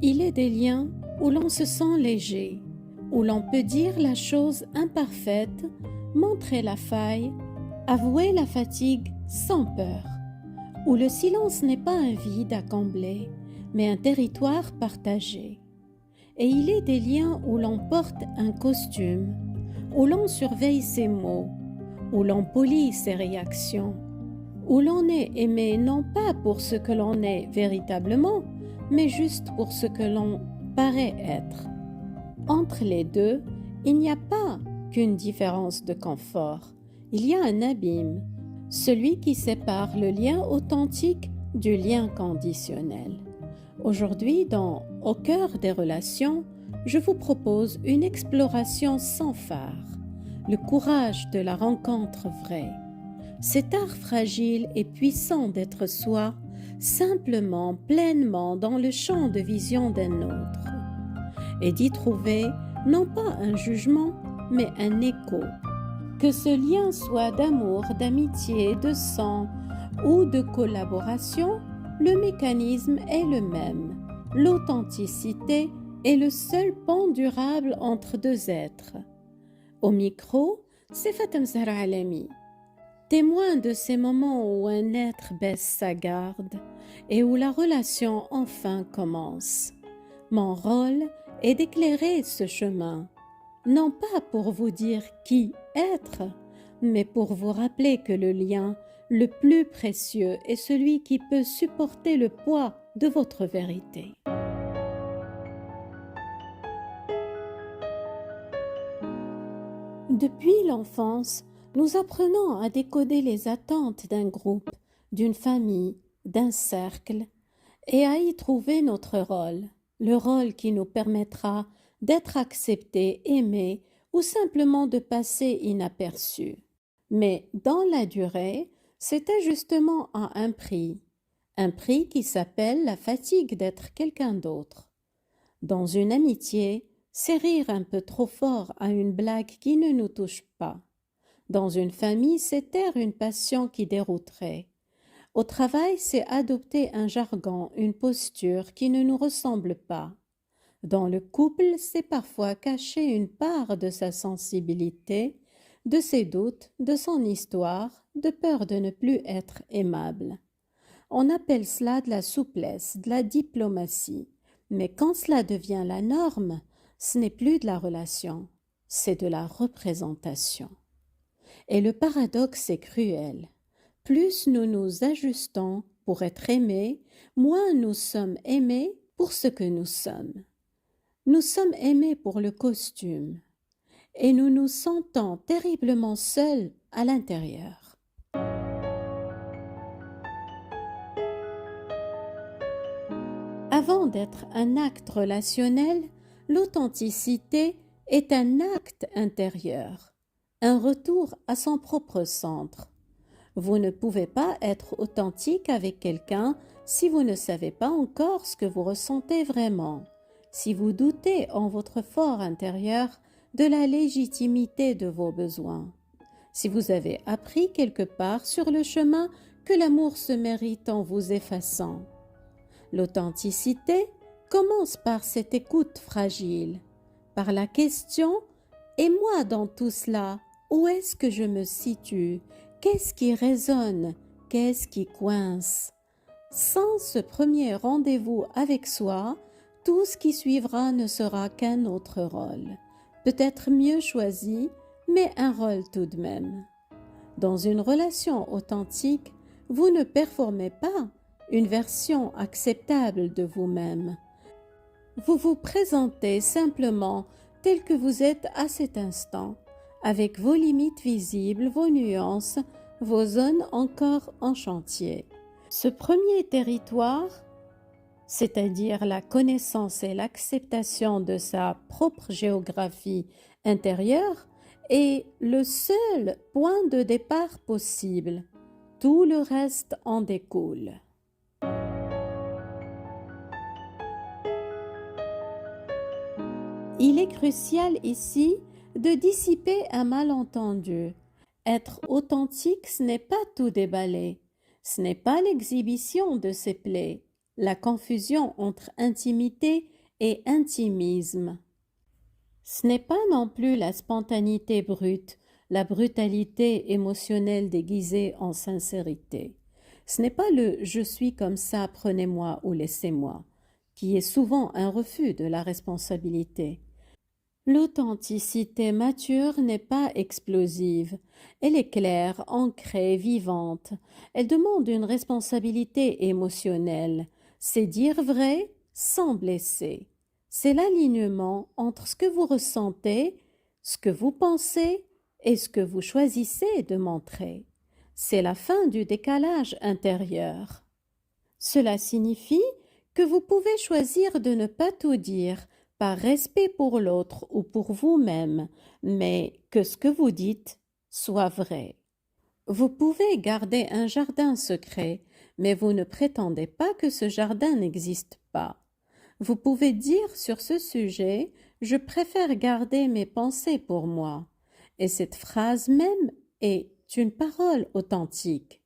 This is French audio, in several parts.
Il est des liens où l'on se sent léger, où l'on peut dire la chose imparfaite, montrer la faille, avouer la fatigue sans peur, où le silence n'est pas un vide à combler, mais un territoire partagé. Et il est des liens où l'on porte un costume, où l'on surveille ses mots, où l'on polit ses réactions, où l'on est aimé non pas pour ce que l'on est véritablement, mais juste pour ce que l'on paraît être. Entre les deux, il n'y a pas qu'une différence de confort, il y a un abîme, celui qui sépare le lien authentique du lien conditionnel. Aujourd'hui, dans Au cœur des relations, je vous propose une exploration sans phare, le courage de la rencontre vraie. Cet art fragile et puissant d'être soi, simplement, pleinement dans le champ de vision d'un autre, et d'y trouver non pas un jugement, mais un écho. Que ce lien soit d'amour, d'amitié, de sang ou de collaboration, le mécanisme est le même. L'authenticité est le seul pont durable entre deux êtres. Au micro, c'est Fatem Zahra Alami, témoin de ces moments où un être baisse sa garde et où la relation enfin commence. Mon rôle est d'éclairer ce chemin, non pas pour vous dire qui être, mais pour vous rappeler que le lien le plus précieux est celui qui peut supporter le poids de votre vérité. Depuis l'enfance, nous apprenons à décoder les attentes d'un groupe, d'une famille, d'un cercle, et à y trouver notre rôle, le rôle qui nous permettra d'être acceptés, aimés ou simplement de passer inaperçus. Mais dans la durée, cet ajustement a un prix qui s'appelle la fatigue d'être quelqu'un d'autre. Dans une amitié, c'est rire un peu trop fort à une blague qui ne nous touche pas. Dans une famille, c'est taire une passion qui dérouterait. Au travail, c'est adopter un jargon, une posture qui ne nous ressemble pas. Dans le couple, c'est parfois cacher une part de sa sensibilité, de ses doutes, de son histoire, de peur de ne plus être aimable. On appelle cela de la souplesse, de la diplomatie. Mais quand cela devient la norme, ce n'est plus de la relation, c'est de la représentation. Et le paradoxe est cruel. Plus nous nous ajustons pour être aimés, moins nous sommes aimés pour ce que nous sommes. Nous sommes aimés pour le costume et nous nous sentons terriblement seuls à l'intérieur. Avant d'être un acte relationnel, l'authenticité est un acte intérieur, un retour à son propre centre. Vous ne pouvez pas être authentique avec quelqu'un si vous ne savez pas encore ce que vous ressentez vraiment, si vous doutez en votre fort intérieur de la légitimité de vos besoins, si vous avez appris quelque part sur le chemin que l'amour se mérite en vous effaçant. L'authenticité commence par cette écoute fragile, par la question « Et moi dans tout cela, où est-ce que je me situe ? Qu'est-ce qui résonne ? Qu'est-ce qui coince ?» Sans ce premier rendez-vous avec soi, tout ce qui suivra ne sera qu'un autre rôle, peut-être mieux choisi, mais un rôle tout de même. Dans une relation authentique, vous ne performez pas une version acceptable de vous-même. Vous vous présentez simplement tel que vous êtes à cet instant, avec vos limites visibles, vos nuances, vos zones encore en chantier. Ce premier territoire, c'est-à-dire la connaissance et l'acceptation de sa propre géographie intérieure, est le seul point de départ possible. Tout le reste en découle. Il est crucial ici de dissiper un malentendu. Être authentique, ce n'est pas tout déballer. Ce n'est pas l'exhibition de ses plaies. la confusion entre intimité et intimisme. Ce n'est pas non plus la spontanéité brute, la brutalité émotionnelle déguisée en sincérité. Ce n'est pas le « je suis comme ça, prenez-moi ou laissez-moi » qui est souvent un refus de la responsabilité. L'authenticité mature n'est pas explosive, elle est claire, ancrée, vivante. Elle demande une responsabilité émotionnelle, c'est dire vrai sans blesser. C'est l'alignement entre ce que vous ressentez, ce que vous pensez et ce que vous choisissez de montrer. C'est la fin du décalage intérieur. Cela signifie que vous pouvez choisir de ne pas tout dire, par respect pour l'autre ou pour vous-même, mais que ce que vous dites soit vrai. Vous pouvez garder un jardin secret, mais vous ne prétendez pas que ce jardin n'existe pas. Vous pouvez dire sur ce sujet « je préfère garder mes pensées pour moi » et cette phrase même est une parole authentique.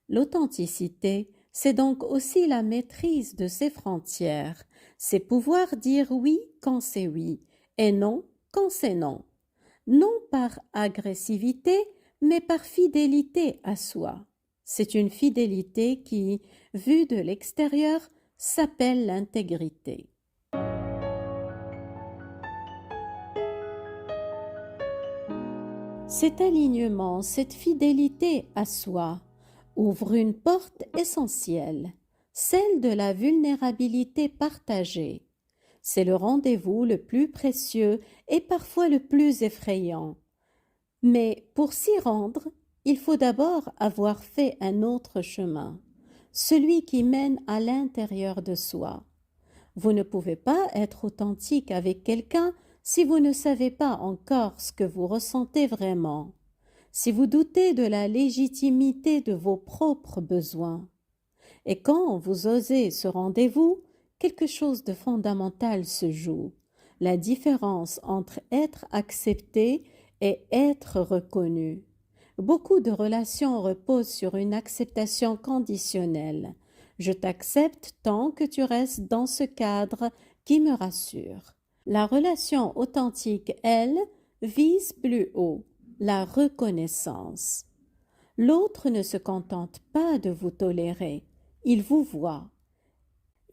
L'authenticité, c'est donc aussi la maîtrise de ses frontières, c'est pouvoir dire oui quand c'est oui et non quand c'est non. Non par agressivité, mais par fidélité à soi. C'est une fidélité qui, vue de l'extérieur, s'appelle l'intégrité. Cet alignement, cette fidélité à soi, ouvre une porte essentielle, celle de la vulnérabilité partagée. C'est le rendez-vous le plus précieux et parfois le plus effrayant. Mais pour s'y rendre, il faut d'abord avoir fait un autre chemin, celui qui mène à l'intérieur de soi. Vous ne pouvez pas être authentique avec quelqu'un si vous ne savez pas encore ce que vous ressentez vraiment, si vous doutez de la légitimité de vos propres besoins. Et quand vous osez ce rendez-vous, quelque chose de fondamental se joue, la différence entre être accepté et être reconnu. Beaucoup de relations reposent sur une acceptation conditionnelle. Je t'accepte tant que tu restes dans ce cadre qui me rassure. La relation authentique, elle, vise plus haut, la reconnaissance. L'autre ne se contente pas de vous tolérer, il vous voit.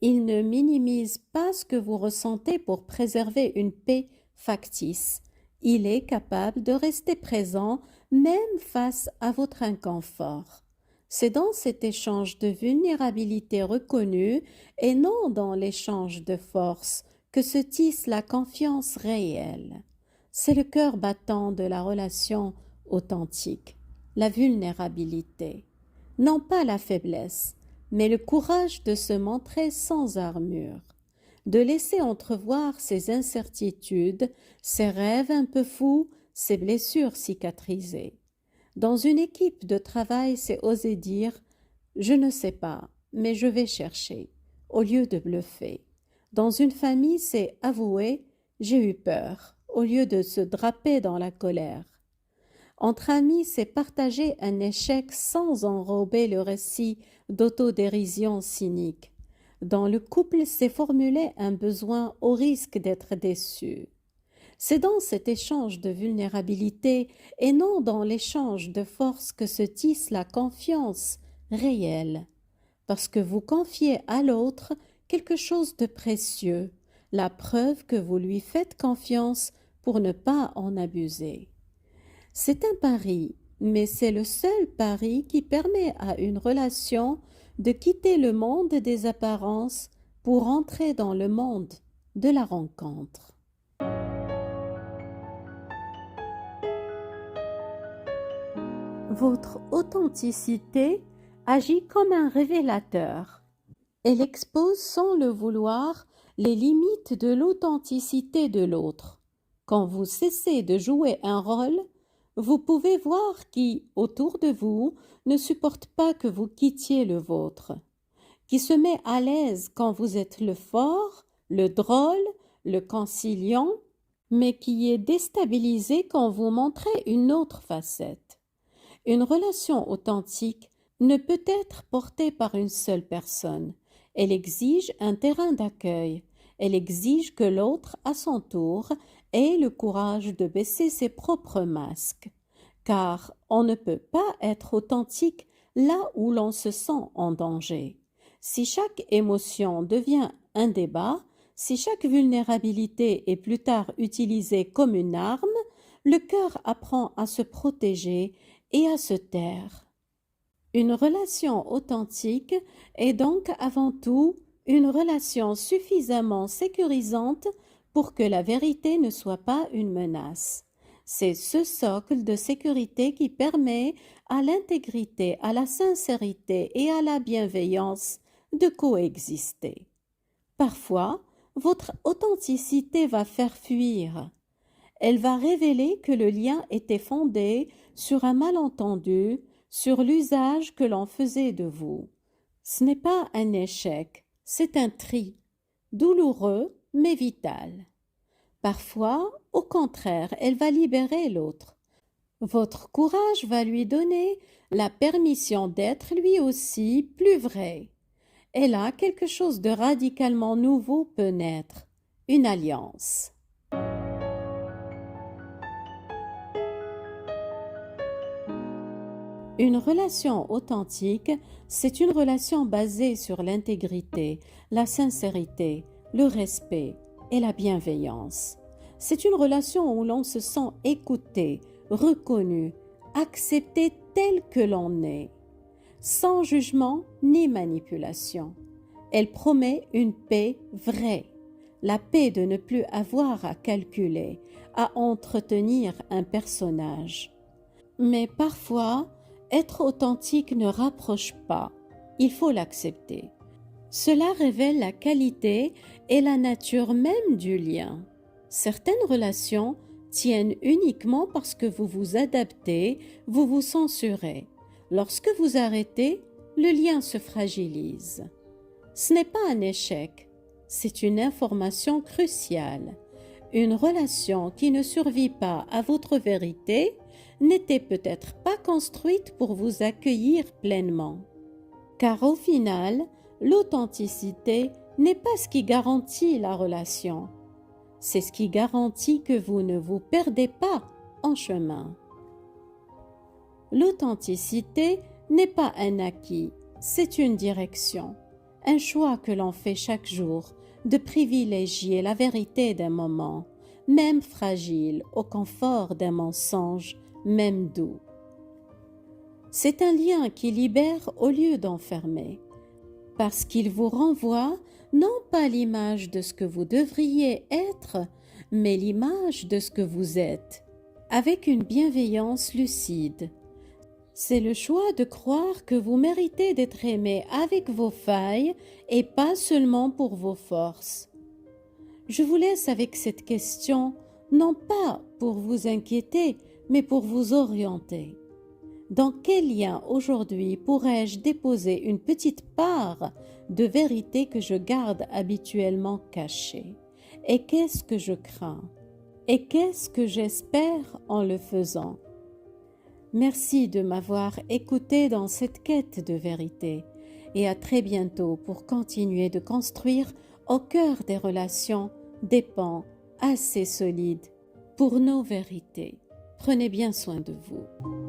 Il ne minimise pas ce que vous ressentez pour préserver une paix factice. Il est capable de rester présent même face à votre inconfort. C'est dans cet échange de vulnérabilité reconnue et non dans l'échange de force que se tisse la confiance réelle. C'est le cœur battant de la relation authentique, la vulnérabilité. Non pas la faiblesse, mais le courage de se montrer sans armure, de laisser entrevoir ses incertitudes, ses rêves un peu fous, ses blessures cicatrisées. Dans une équipe de travail, c'est oser dire « je ne sais pas, mais je vais chercher » au lieu de bluffer. Dans une famille, c'est avouer « j'ai eu peur » au lieu de se draper dans la colère. Entre amis, c'est partager un échec sans enrober le récit d'autodérision cynique. Dans le couple, c'est formuler un besoin au risque d'être déçu. C'est dans cet échange de vulnérabilité et non dans l'échange de force que se tisse la confiance réelle, parce que vous confiez à l'autre quelque chose de précieux, la preuve que vous lui faites confiance pour ne pas en abuser. C'est un pari, mais c'est le seul pari qui permet à une relation de quitter le monde des apparences pour entrer dans le monde de la rencontre. Votre authenticité agit comme un révélateur. Elle expose sans le vouloir les limites de l'authenticité de l'autre. Quand vous cessez de jouer un rôle, vous pouvez voir qui, autour de vous, ne supporte pas que vous quittiez le vôtre, qui se met à l'aise quand vous êtes le fort, le drôle, le conciliant, mais qui est déstabilisé quand vous montrez une autre facette. Une relation authentique ne peut être portée par une seule personne. Elle exige un terrain d'accueil. Elle exige que l'autre, à son tour, ait le courage de baisser ses propres masques. Car on ne peut pas être authentique là où l'on se sent en danger. Si chaque émotion devient un débat, si chaque vulnérabilité est plus tard utilisée comme une arme, le cœur apprend à se protéger et à se taire. Une relation authentique est donc avant tout une relation suffisamment sécurisante pour que la vérité ne soit pas une menace. C'est ce socle de sécurité qui permet à l'intégrité, à la sincérité et à la bienveillance de coexister. Parfois, votre authenticité va faire fuir. Elle va révéler que le lien était fondé sur un malentendu, sur l'usage que l'on faisait de vous. Ce n'est pas un échec, c'est un tri, douloureux mais vital. Parfois, au contraire, elle va libérer l'autre. Votre courage va lui donner la permission d'être lui aussi plus vrai. Et là, quelque chose de radicalement nouveau peut naître, une alliance. Une relation authentique, c'est une relation basée sur l'intégrité, la sincérité, le respect et la bienveillance. C'est une relation où l'on se sent écouté, reconnu, accepté tel que l'on est, sans jugement ni manipulation. Elle promet une paix vraie, la paix de ne plus avoir à calculer, à entretenir un personnage. Mais parfois, être authentique ne rapproche pas, il faut l'accepter. Cela révèle la qualité et la nature même du lien. Certaines relations tiennent uniquement parce que vous vous adaptez, vous vous censurez. Lorsque vous arrêtez, le lien se fragilise. Ce n'est pas un échec, c'est une information cruciale. Une relation qui ne survit pas à votre vérité n'était peut-être pas construite pour vous accueillir pleinement. Car au final, l'authenticité n'est pas ce qui garantit la relation. C'est ce qui garantit que vous ne vous perdez pas en chemin. L'authenticité n'est pas un acquis, c'est une direction, un choix que l'on fait chaque jour de privilégier la vérité d'un moment, même fragile, au confort d'un mensonge, même doux. C'est un lien qui libère au lieu d'enfermer, parce qu'il vous renvoie non pas l'image de ce que vous devriez être, mais l'image de ce que vous êtes, avec une bienveillance lucide. C'est le choix de croire que vous méritez d'être aimé avec vos failles et pas seulement pour vos forces. Je vous laisse avec cette question, non pas pour vous inquiéter, mais pour vous orienter. Dans quel lien aujourd'hui pourrais-je déposer une petite part de vérité que je garde habituellement cachée? Et qu'est-ce que je crains? Et qu'est-ce que j'espère en le faisant? Merci de m'avoir écouté dans cette quête de vérité et à très bientôt pour continuer de construire au cœur des relations des pans assez solides pour nos vérités. Prenez bien soin de vous.